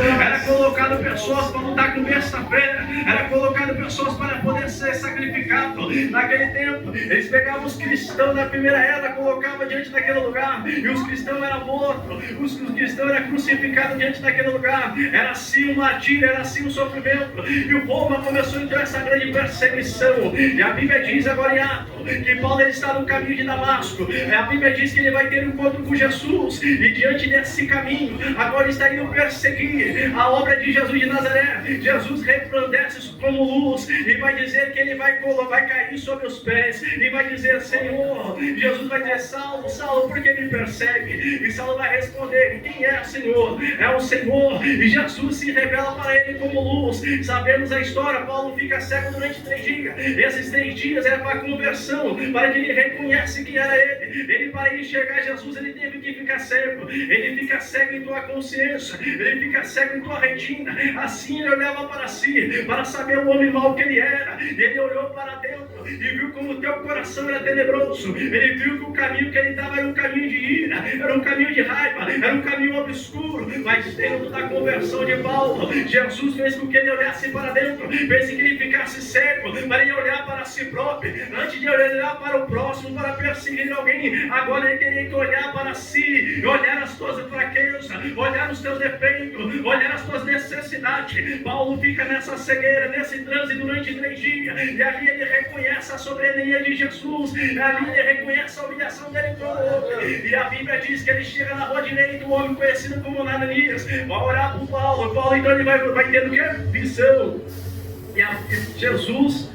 era colocado pessoas para lutar com besta-feira, era colocado pessoas para poder ser sacrificado. Naquele tempo, eles pegavam os cristãos da primeira era, colocavam diante daquele lugar, e os cristãos eram mortos, os cristãos eram crucificados diante daquele lugar. Era assim o martírio, era assim o sofrimento, e o povo começou então essa grande perseguição. E a Bíblia diz agora em Atos que Paulo está no caminho de Damasco. A Bíblia diz que ele vai ter um encontro com Jesus, e diante desse caminho agora está indo perseguir a obra de Jesus de Nazaré. Jesus resplandece como luz e vai dizer que ele vai cair sobre os pés e vai dizer: Senhor. Jesus vai dizer: Saulo, Saulo, por que me persegue? E Saulo vai responder: quem é, Senhor? É o Senhor. E Jesus se revela para ele como luz. Sabemos a história. Paulo fica cego durante 3 dias. Esses 3 dias era para conversão, para que ele reconhecesse quem era ele. Ele, para enxergar Jesus, ele teve que ficar cego. Ele fica cego em tua consciência, ele fica cego em tua retina. Assim ele olhava para si, para saber o homem mau que ele era. Ele olhou para dentro e viu como o teu coração era tenebroso. Ele viu que o caminho que ele estava era um caminho de ira, era um caminho de raiva, era um caminho obscuro. Mas dentro da conversão de Paulo, Jesus fez com que ele olhasse para dentro, fez com que ele ficasse cego, para ele olhar para si próprio, antes de olhar para o próximo, para perseguir alguém. Agora ele teria que olhar para si, olhar as tuas fraquezas, olhar os teus defeitos, olhar as tuas necessidades. Paulo fica nessa cegueira, nesse transe durante 3 dias, e ali ele reconhece a soberania de Jesus, ali ele reconhece a humilhação dele para o outro. E a Bíblia diz que ele chega na rua direita, um homem conhecido como Ananias, vai orar por Paulo. Paulo então ele vai ter o que? Visão. E Jesus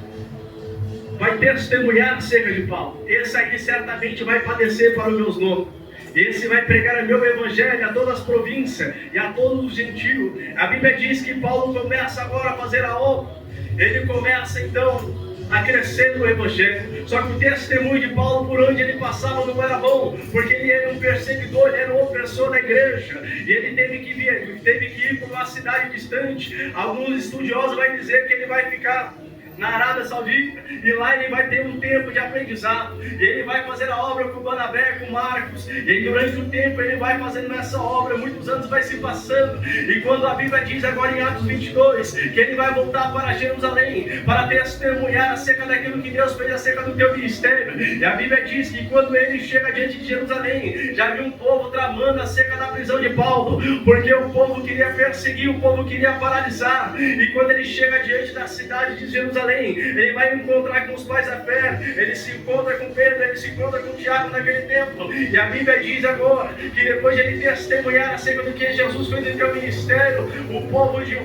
vai testemunhar acerca de Paulo. Esse aí certamente vai padecer para os meus nomes. Esse vai pregar o meu evangelho a todas as províncias e a todos os gentios. A Bíblia diz que Paulo começa agora a fazer a obra. Ele começa então a crescer no evangelho. Só que o testemunho de Paulo, por onde ele passava, não era bom, porque ele era um perseguidor, ele era um opressor da igreja, e ele teve que ir para uma cidade distante. Alguns estudiosos vão dizer que ele vai ficar na Arábia Saudita, e lá ele vai ter um tempo de aprendizado. Ele vai fazer a obra com Barnabé, com Marcos, e durante um tempo ele vai fazendo essa obra. Muitos anos vai se passando, e quando a Bíblia diz agora em Atos 22 que ele vai voltar para Jerusalém para testemunhar acerca daquilo que Deus fez acerca do teu ministério. E a Bíblia diz que quando ele chega diante de Jerusalém, já viu um povo tramando acerca da prisão de Paulo, porque o povo queria perseguir, o povo queria paralisar. E quando ele chega diante da cidade de Jerusalém, ele vai encontrar com os pais da fé, ele se encontra com Pedro, ele se encontra com Tiago naquele tempo. E a Bíblia diz agora que depois de ele testemunhar acerca do que Jesus fez no seu ministério, o povo de